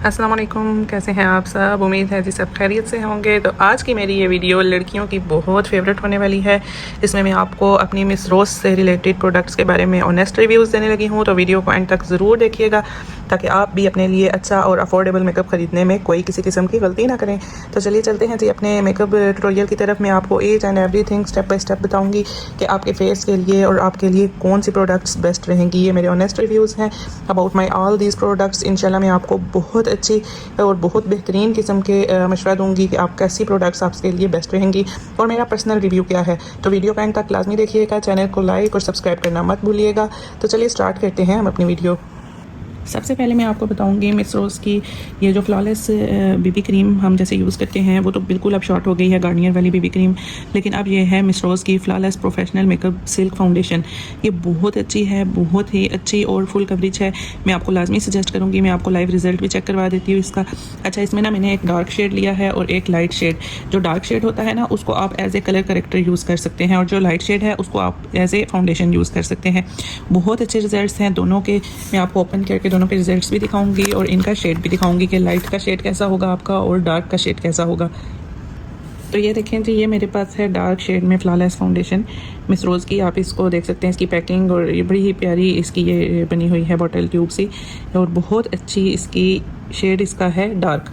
अस्सलाम वालेकुम, कैसे हैं आप सब। उम्मीद है जी सब खैरियत से होंगे। तो आज की मेरी ये वीडियो लड़कियों की बहुत फेवरेट होने वाली है। इसमें मैं आपको अपनी मिस रोज़ से रिलेटेड प्रोडक्ट्स के बारे में ऑनेस्ट रिव्यूज़ देने लगी हूँ। तो वीडियो को एंड तक ज़रूर देखिएगा ताकि आप भी अपने लिए अच्छा और अफोर्डेबल मेकअप ख़रीदने में कोई किसी किस्म की गलती ना करें। तो चलिए चलते हैं जी अपने मेकअप ट्यूटोरियल की तरफ। मैं आपको each and everything step by step बताऊँगी कि आपके फेस के लिए और आपके लिए कौन सी प्रोडक्ट्स बेस्ट रहेंगी। ये मेरे ऑनेस्ट रिव्यूज़ हैं about my all these products. इंशाल्लाह मैं आपको बहुत अच्छी और बहुत बेहतरीन किस्म के मशवरा दूंगी कि आप कैसी प्रोडक्ट्स आपके लिए बेस्ट रहेंगी और मेरा पर्सनल रिव्यू क्या है। तो वीडियो का एंड तक लाजमी देखिएगा, चैनल को लाइक और सब्सक्राइब करना मत भूलिएगा। तो चलिए स्टार्ट करते हैं हम अपनी वीडियो। सबसे पहले मैं आपको बताऊंगी मिस रोज़ की ये जो फ्लॉलेस बीबी क्रीम हम जैसे यूज़ करते हैं वो तो बिल्कुल अब शॉर्ट हो गई है, गार्नियर वाली बीबी क्रीम। लेकिन अब ये है मिस रोज़ की flawless professional makeup silk foundation. ये बहुत अच्छी है, बहुत ही अच्छी और फुल कवरेज है। मैं आपको लाजमी सजेस्ट करूँगी, मैं आपको लाइव रिजल्ट भी चेक करवा देती हूँ इसका। अच्छा, इसमें ना मैंने एक डार्क शेड लिया है और एक लाइट शेड। जो डार्क शेड होता है ना उसको आप as a colour corrector use कर सकते हैं और जो लाइट शेड है उसको आप एज ए फाउंडेशन यूज़ कर सकते हैं। बहुत अच्छे रिजल्ट्स हैं दोनों के। मैं आपको ओपन करके दोनों के रिजल्ट्स भी दिखाऊंगी और इनका शेड भी दिखाऊंगी कि लाइट का शेड कैसा होगा आपका और डार्क का शेड कैसा होगा। तो ये देखें जी, ये मेरे पास है डार्क शेड में फ्लॉलेस फाउंडेशन मिस रोज़ की। आप इसको देख सकते हैं, इसकी पैकिंग और ये बड़ी ही प्यारी इसकी ये बनी हुई है बॉटल ट्यूब सी और बहुत अच्छी इसकी शेड इसका है डार्क।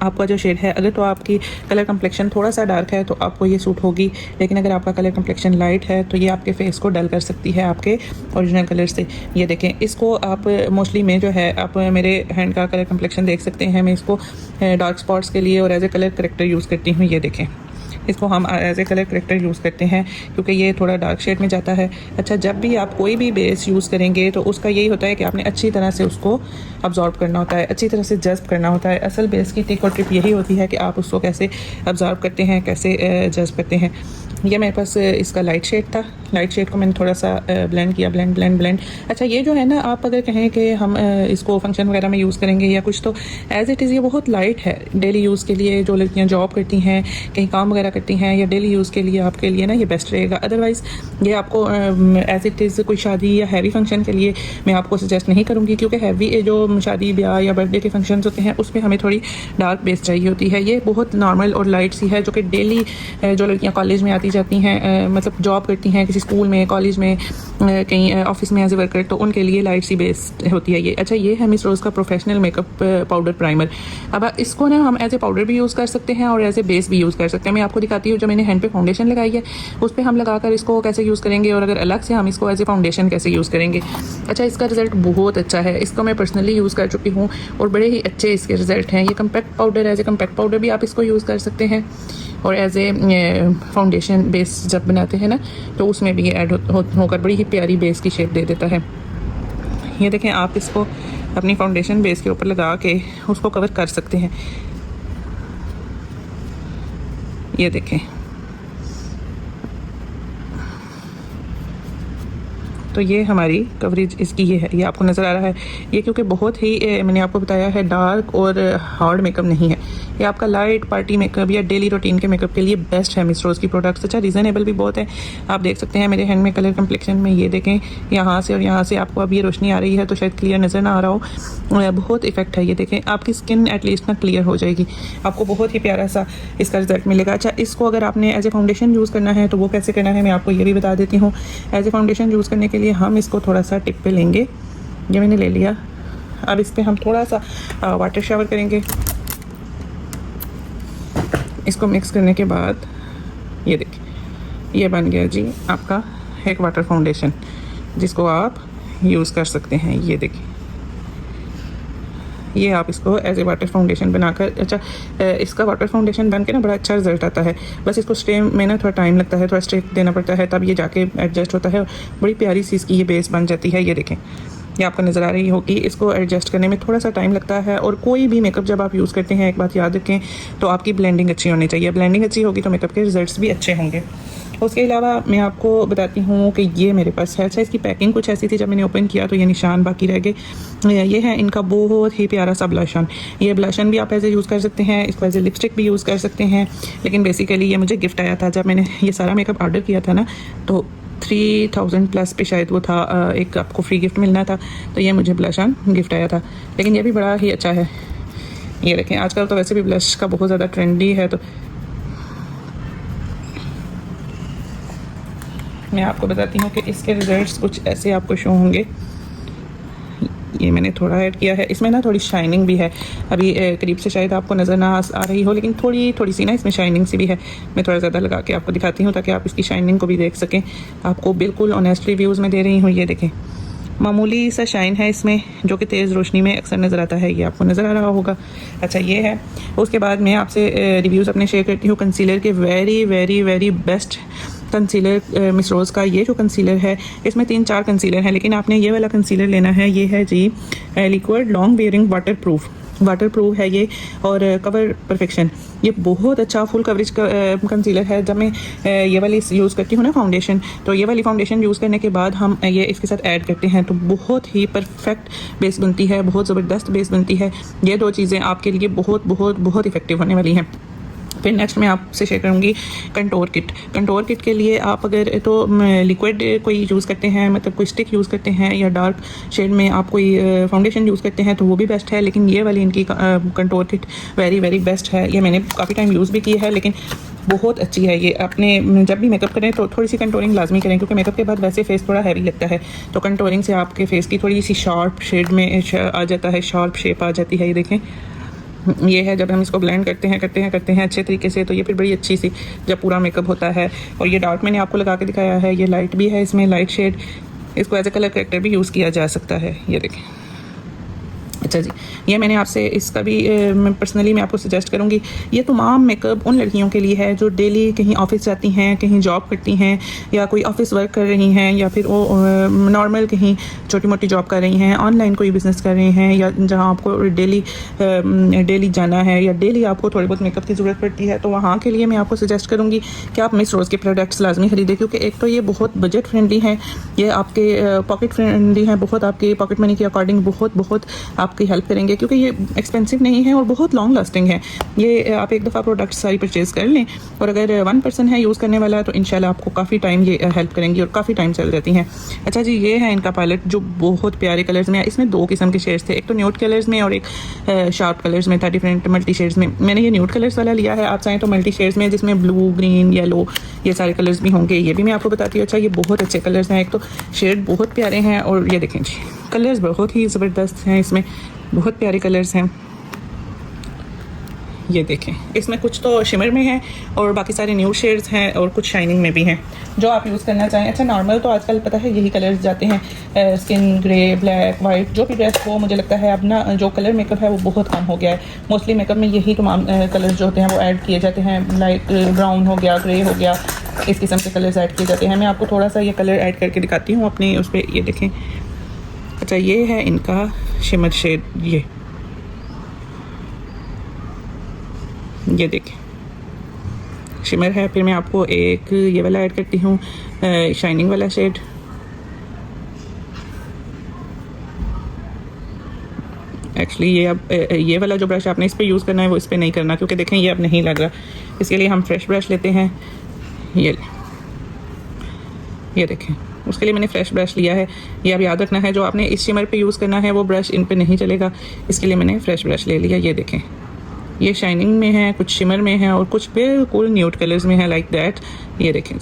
आपका जो शेड है, अगर तो आपकी कलर कम्प्लेक्शन थोड़ा सा डार्क है तो आपको ये सूट होगी, लेकिन अगर आपका कलर कम्प्लेक्शन लाइट है तो ये आपके फेस को डल कर सकती है आपके ओरिजिनल कलर से। ये देखें, इसको आप मोस्टली में जो है आप मेरे हैंड का कलर कम्प्लेक्शन देख सकते हैं। मैं इसको डार्क स्पॉट्स के लिए और as a colour corrector use करती हूँ। ये देखें, इसको हम as a colour corrector use करते हैं क्योंकि ये थोड़ा डार्क शेड में जाता है। अच्छा, जब भी आप कोई भी बेस यूज़ करेंगे तो उसका यही होता है कि आपने अच्छी तरह से उसको अब्जॉर्ब करना होता है, अच्छी तरह से जज्ब करना होता है। असल बेस की ट्रिक और ट्रिप यही होती है कि आप उसको कैसे अब्जॉर्ब करते हैं, कैसे जज्ब करते हैं। ये मेरे पास इसका लाइट शेड था। लाइट शेड को मैंने थोड़ा सा ब्लेंड किया, ब्लेंड। अच्छा, ये जो है ना, आप अगर कहें कि हम इसको फंक्शन वगैरह में यूज़ करेंगे या कुछ, तो एज़ इट इज़ ये बहुत लाइट है डेली यूज़ के लिए। जो लड़कियाँ जॉब करती हैं, कहीं काम वगैरह करती हैं, या डेली यूज़ के लिए आपके लिए ना ये बेस्ट रहेगा। अदरवाइज़ ये आपको एज़ इट इज़ कोई शादी या हैवी फंक्शन के लिए मैं आपको सजेस्ट नहीं करूँगी, क्योंकि हैवी जो शादी ब्याह या बर्थडे के फंक्शन होते हैं उसमें हमें थोड़ी डार्क बेस चाहिए होती है। ये बहुत नॉर्मल और लाइट सी है जो कि डेली जो लड़कियाँ कॉलेज में आती जाती हैं, मतलब जॉब करती हैं किसी स्कूल में, कॉलेज में, कहीं ऑफिस में एज ए वर्कर, तो उनके लिए लाइट सी बेस्ड होती है ये। अच्छा, ये है मिस रोज़ का प्रोफेशनल मेकअप पाउडर प्राइमर। अब इसको ना हम एज ए पाउडर भी यूज़ कर सकते हैं और एज ए बेस भी यूज़ कर सकते हैं। मैं आपको दिखाती हूँ, जो मैंने हैंड पे फाउंडेशन लगाई है उस पर हम लगाकर इसको कैसे यूज़ करेंगे और अगर अलग से हम इसको एज ए फाउंडेशन कैसे यूज़ करेंगे। अच्छा, इसका रिजल्ट बहुत अच्छा है। इसको मैं पर्सनली यूज़ कर चुकी हूँ और बड़े ही अच्छे इसके रिजल्ट हैं। ये compact powder, as a compact powder भी आप इसको यूज़ कर सकते हैं और एज ए फाउंडेशन बेस जब बनाते हैं ना तो उसमें भी ऐड होकर बड़ी ही प्यारी बेस की शेप दे देता है। ये देखें, आप इसको अपनी फाउंडेशन बेस के ऊपर लगा के उसको कवर कर सकते हैं। ये देखें, तो ये हमारी कवरेज इसकी ये है, ये आपको नज़र आ रहा है। ये क्योंकि बहुत ही मैंने आपको बताया है डार्क और हार्ड मेकअप नहीं है, ये आपका लाइट पार्टी मेकअप या डेली रूटीन के मेकअप के लिए बेस्ट है मिस रोज़ की प्रोडक्ट्स। अच्छा, रीज़नेबल भी बहुत है। आप देख सकते हैं मेरे हैंड में कलर कम्प्लेक्शन में, ये देखें यहाँ से और यहाँ से आपको अब ये रोशनी आ रही है तो शायद क्लियर नज़र ना आ रहा हो, बहुत इफेक्ट है। ये देखें, आपकी स्किन एटलीस्ट ना क्लियर हो जाएगी, आपको बहुत ही प्यारा सा इसका रिजल्ट मिलेगा। अच्छा, इसको अगर आपने एज ए फाउंडेशन यूज़ करना है तो वो कैसे करना है मैं आपको ये भी बता देती हूँ। एज ए फाउंडेशन यूज़ करने के लिए हम इसको थोड़ा सा टिप पे लेंगे, ये मैंने ले लिया। अब इस पर हम थोड़ा सा वाटर शावर करेंगे। इसको मिक्स करने के बाद ये देखिए, ये बन गया जी आपका एक वाटर फाउंडेशन जिसको आप यूज़ कर सकते हैं। ये देखिए, ये आप इसको एज ए वाटर फाउंडेशन बनाकर, अच्छा इसका वाटर फाउंडेशन बन के ना बड़ा अच्छा रिजल्ट आता है। बस इसको स्टे में ना थोड़ा टाइम लगता है, थोड़ा स्ट्रेक देना पड़ता है, तब ये जाके एडजस्ट होता है। बड़ी प्यारी सी इसकी ये बेस बन जाती है। ये देखें, ये आपको नज़र आ रही होगी। इसको एडजस्ट करने में थोड़ा सा टाइम लगता है और कोई भी मेकअप जब आप यूज़ करते हैं एक बात याद रखें, तो आपकी ब्लेंडिंग अच्छी होनी चाहिए। ब्लेंडिंग अच्छी होगी तो मेकअप के रिजल्ट्स भी अच्छे होंगे। उसके अलावा मैं आपको बताती हूँ कि ये मेरे पास है। अच्छा, इसकी पैकिंग कुछ ऐसी थी, जब मैंने ओपन किया तो ये निशान बाकी रह गए। ये है इनका बहुत ही प्यारा सा ब्लशन। ये ब्लशन भी आप ऐसे यूज़ कर सकते हैं, इसको एज ए लिपस्टिक भी यूज़ कर सकते हैं, लेकिन बेसिकली ये मुझे गिफ्ट आया था जब मैंने ये सारा मेकअप ऑर्डर किया था ना, तो 3000 प्लस पे शायद वो था, एक आपको फ्री गिफ्ट मिलना था, तो ये मुझे ब्लश ऑन गिफ्ट आया था। लेकिन ये भी बड़ा ही अच्छा है। ये देखें, आजकल तो वैसे भी ब्लश का बहुत ज़्यादा ट्रेंडी है, तो मैं आपको बताती हूँ कि इसके रिजल्ट्स कुछ ऐसे आपको शो होंगे। ये मैंने थोड़ा ऐड किया है, इसमें ना थोड़ी शाइनिंग भी है। अभी करीब से शायद आपको नज़र ना आ रही हो, लेकिन थोड़ी थोड़ी सी ना इसमें शाइनिंग सी भी है। मैं थोड़ा ज़्यादा लगा के आपको दिखाती हूँ ताकि आप इसकी शाइनिंग को भी देख सकें। आपको बिल्कुल ऑनेस्ट रिव्यूज़ में दे रही हूँ। ये देखें, मामूली सा शाइन है इसमें, जो कि तेज़ रोशनी में अक्सर नज़र आता है। ये आपको नज़र आ रहा होगा। अच्छा, ये है। उसके बाद मैं आपसे रिव्यूज़ अपने शेयर करती हूँ कंसीलर के। Very very very best concealer Miss Rose का ये जो कंसीलर है, इसमें 3-4 कंसीलर हैं, लेकिन आपने ये वाला कंसीलर लेना है। ये है जी liquid long wearing water proof है ये, और कवर परफेक्शन। ये बहुत अच्छा फुल कवरेज कंसीलर है। जब मैं ये वाली यूज़ करती हूँ ना फाउंडेशन, तो ये वाली फाउंडेशन यूज़ करने के बाद हम ये इसके साथ ऐड करते हैं तो बहुत ही परफेक्ट बेस बनती है, बहुत ज़बरदस्त बेस बनती है। ये 2 चीज़ें आपके लिए बहुत बहुत बहुत इफ़ेक्टिव होने वाली हैं। फिर नेक्स्ट मैं आपसे शेयर करूँगी कंटोर किट के लिए आप अगर तो लिक्विड कोई यूज़ करते हैं, मतलब कोई स्टिक यूज़ करते हैं, या डार्क शेड में आप कोई फाउंडेशन यूज़ करते हैं, तो वो भी बेस्ट है। लेकिन ये वाली इनकी contour kit very very best है। ये मैंने काफ़ी टाइम यूज़ भी की है, लेकिन बहुत अच्छी है ये। अपने जब भी मेकअप करें तो थोड़ी सी कंटोरिंग लाजमी करें, क्योंकि मेकअप के बाद वैसे फेस थोड़ा हैवी लगता है, तो कंटोरिंग से आपके फेस की थोड़ी सी शार्प शेड में आ जाता है, शार्प शेप आ जाती है। ये देखें, ये है। जब हम इसको ब्लेंड करते हैं अच्छे तरीके से, तो ये फिर बड़ी अच्छी सी जब पूरा मेकअप होता है। और ये डार्क मैंने आपको लगा के दिखाया है, ये लाइट भी है, इसमें लाइट शेड, इसको एज ए कलर करेक्टर भी यूज़ किया जा सकता है। ये देखें। अच्छा जी, ये मैंने आपसे इसका भी मैं पर्सनली मैं आपको सजेस्ट करूँगी। ये तमाम मेकअप उन लड़कियों के लिए है जो डेली कहीं ऑफिस जाती हैं, कहीं जॉब करती हैं, या कोई ऑफिस वर्क कर रही हैं, या फिर वो नॉर्मल कहीं छोटी मोटी जॉब कर रही हैं, ऑनलाइन कोई बिज़नेस कर रही हैं, या जहाँ आपको डेली जाना है, या डेली आपको थोड़ी बहुत मेकअप की ज़रूरत पड़ती है, तो वहाँ के लिए मैं आपको सजेस्ट करूँगी कि आप मिस रोज़ के प्रोडक्ट्स लाजमी खरीदें। क्योंकि एक तो ये बहुत बजट फ्रेंडली हैं, ये आपके पॉकेट फ्रेंडली हैं, बहुत आपके पॉकेट मनी के अकॉर्डिंग बहुत आपकी हेल्प करेंगे, क्योंकि ये एक्सपेंसिव नहीं है और बहुत लॉन्ग लास्टिंग है। ये आप एक दफ़ा प्रोडक्ट सारी परचेज़ कर लें, और अगर 1 पर्सन है यूज़ करने वाला, तो इंशाल्लाह आपको काफ़ी टाइम ये हेल्प करेंगी और काफ़ी टाइम चल जाती हैं। अच्छा जी, ये है इनका पैलेट जो बहुत प्यारे कलर्स में है। इसमें 2 किस्म के शेड्स थे, एक तो न्यूड कलर्स में और एक शार्प कलर्स में था, डिफरेंट मल्टी शेड्स में। मैंने ये न्यूड कलर्स वाला लिया है, आप चाहें तो मल्टी शेड्स में, जिसमें ब्लू, ग्रीन, येलो, ये सारे कलर्स भी होंगे। ये भी मैं आपको बताती हूँ। अच्छा, ये बहुत अच्छे कलर्स हैं, एक तो शेड बहुत प्यारे हैं, और ये देखें जी, कलर्स बहुत ही ज़बरदस्त हैं, इसमें बहुत प्यारे कलर्स हैं। ये देखें, इसमें कुछ तो शिमर में है और बाकी सारे न्यू शेड्स हैं, और कुछ शाइनिंग में भी हैं, जो आप यूज़ करना चाहें। अच्छा, नॉर्मल तो आजकल पता है यही कलर्स जाते हैं, स्किन ग्रे, ब्लैक, वाइट, जो भी ड्रेस हो। मुझे लगता है अब ना जो कलर मेकअप है वो बहुत कम हो गया है। मोस्टली मेकअप में यही तमाम कलर्स जो होते हैं वो ऐड किए जाते हैं, लाइक ब्राउन हो गया, ग्रे हो गया, इस किस्म के कलर्स ऐड किए जाते हैं। मैं आपको थोड़ा सा ये कलर ऐड करके दिखाती हूँ अपने उस पर। ये देखें। अच्छा, ये है इनका शिमर शेड, ये देखें शिमर है। फिर मैं आपको एक ये वाला ऐड करती हूँ, शाइनिंग वाला शेड। एक्चुअली ये अब ये वाला जो ब्रश आपने इस पर यूज़ करना है वो इस पर नहीं करना, क्योंकि देखें ये अब नहीं लग रहा। इसके लिए हम फ्रेश ब्रश लेते हैं। ये देखें, उसके लिए मैंने फ्रेश ब्रश लिया है। ये अब याद रखना है, जो आपने इस शिमर पे यूज़ करना है वो ब्रश इन पे नहीं चलेगा, इसके लिए मैंने फ्रेश ब्रश ले लिया। ये देखें, ये शाइनिंग में है, कुछ शिमर में है, और कुछ बिल्कुल न्यूड कलर्स में है, लाइक दैट। ये देखें।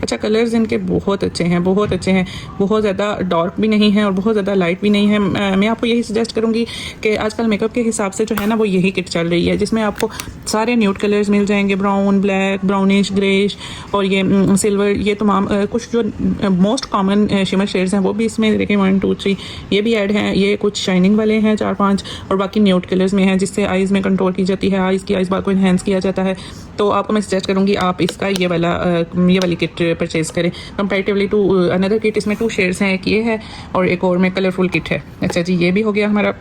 अच्छा, कलर्स इनके बहुत अच्छे हैं, बहुत ज़्यादा डार्क भी नहीं है और बहुत ज़्यादा लाइट भी नहीं है। मैं आपको यही सजेस्ट करूँगी कि आजकल मेकअप के हिसाब से जो है ना वो यही किट चल रही है, जिसमें आपको सारे न्यूड कलर्स मिल जाएंगे, ब्राउन, ब्लैक, ब्राउनिश, ग्रेश, और ये सिल्वर, ये तमाम कुछ जो मोस्ट कॉमन शिमर शेड्स हैं वो भी इसमें देखें, 1, 2, 3 ये भी ऐड हैं। ये कुछ शाइनिंग वाले हैं 4-5, और बाकी न्यूड कलर्स में हैं, जिससे आइज़ में कंट्रोल की जाती है, आइज़ बार को इन्हेंस किया जाता है। तो आपको मैं सजेस्ट करूँगी आप इसका ये वाली किट परचेज़ करें कंपैरेटिवली टू अनदर किट। इसमें 2 शेड्स हैं, एक ये है और एक और में कलरफुल किट है। अच्छा जी, ये भी हो गया हमारा।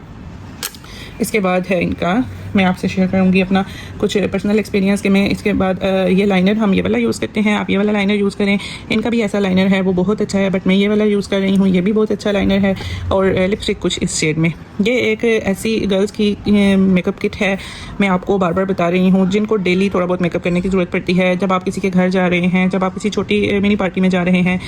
इसके बाद है इनका मैं आपसे शेयर करूँगी अपना कुछ पर्सनल एक्सपीरियंस कि मैं इसके बाद ये लाइनर हम ये वाला यूज़ करते हैं, आप ये वाला लाइनर यूज़ करें। इनका भी ऐसा लाइनर है वो बहुत अच्छा है, बट मैं ये वाला यूज़ कर रही हूँ, ये भी बहुत अच्छा लाइनर है। और लिपस्टिक कुछ इस शेड में। ये एक ऐसी गर्ल्स की मेकअप किट है, मैं आपको बार बार बता रही हूँ, जिनको डेली थोड़ा बहुत मेकअप करने की ज़रूरत पड़ती है। जब आप किसी के घर जा रहे हैं, जब आप किसी छोटी मिनी पार्टी में जा रहे हैं,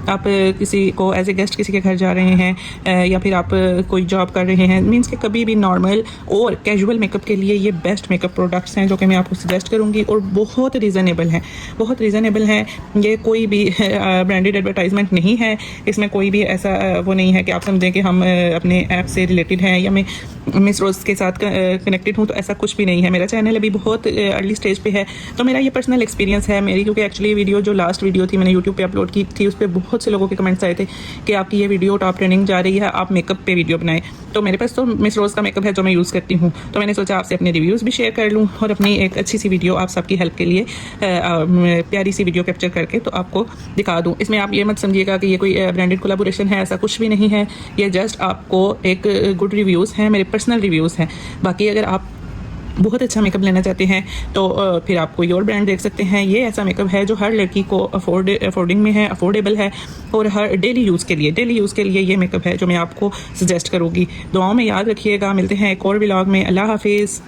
आप किसी को एज ए गेस्ट किसी के घर जा रहे हैं, या फिर आप कोई जॉब कर रहे हैं, मीन्स कि कभी भी नॉर्मल और कैजुअल मेकअप के लिए ये बेस्ट मेकअप प्रोडक्ट्स हैं जो कि मैं आपको सजेस्ट करूँगी। और बहुत रीज़नेबल हैं, बहुत रीज़नेबल हैं। ये कोई भी ब्रांडेड एडवर्टाइजमेंट नहीं है, इसमें कोई भी ऐसा वो नहीं है कि आप समझें कि हम अपने ऐप से रिलेटेड हैं या मैं मिस रोज़ के साथ कनेक्टेड हूँ, तो ऐसा कुछ भी नहीं है। मेरा चैनल अभी बहुत अर्ली स्टेज पे है, तो मेरा ये पर्सनल एक्सपीरियंस है मेरी, क्योंकि एक्चुअली वीडियो जो लास्ट वीडियो थी मैंने यूट्यूब पे अपलोड की थी, उस पर बहुत से लोगों के कमेंट्स आए थे कि आपकी ये वीडियो टॉप ट्रेंडिंग जा रही है, आप मेकअप पे वीडियो बनाएं। तो मेरे पास तो मिस रोज़ का मेकअप है जो मैं यूज़ करती हूँ, तो मैंने सोचा आपसे अपने रिव्यूज़ भी शेयर कर लूँ और अपनी एक अच्छी सी वीडियो आप सबकी हेल्प के लिए प्यारी सी वीडियो कैप्चर करके तो आपको दिखा दूँ। इसमें आप ये मत समझिएगा कि ये कोई ब्रांडेड कोलैबोरेशन है, ऐसा कुछ भी नहीं है। ये जस्ट आपको एक गुड रिव्यूज़ हैं, मेरे पर्सनल रिव्यूज़ हैं। बाकी अगर आप बहुत अच्छा मेकअप लेना चाहते हैं तो फिर आप कोई और ब्रांड देख सकते हैं। ये ऐसा मेकअप है जो हर लड़की को अफोर्डिंग में है, अफोर्डेबल है, और हर डेली यूज़ के लिए ये मेकअप है जो मैं आपको सजेस्ट करूँगी। दुआओं में याद रखिएगा। मिलते हैं एक और व्लॉग में। अल्लाह हाफिज़।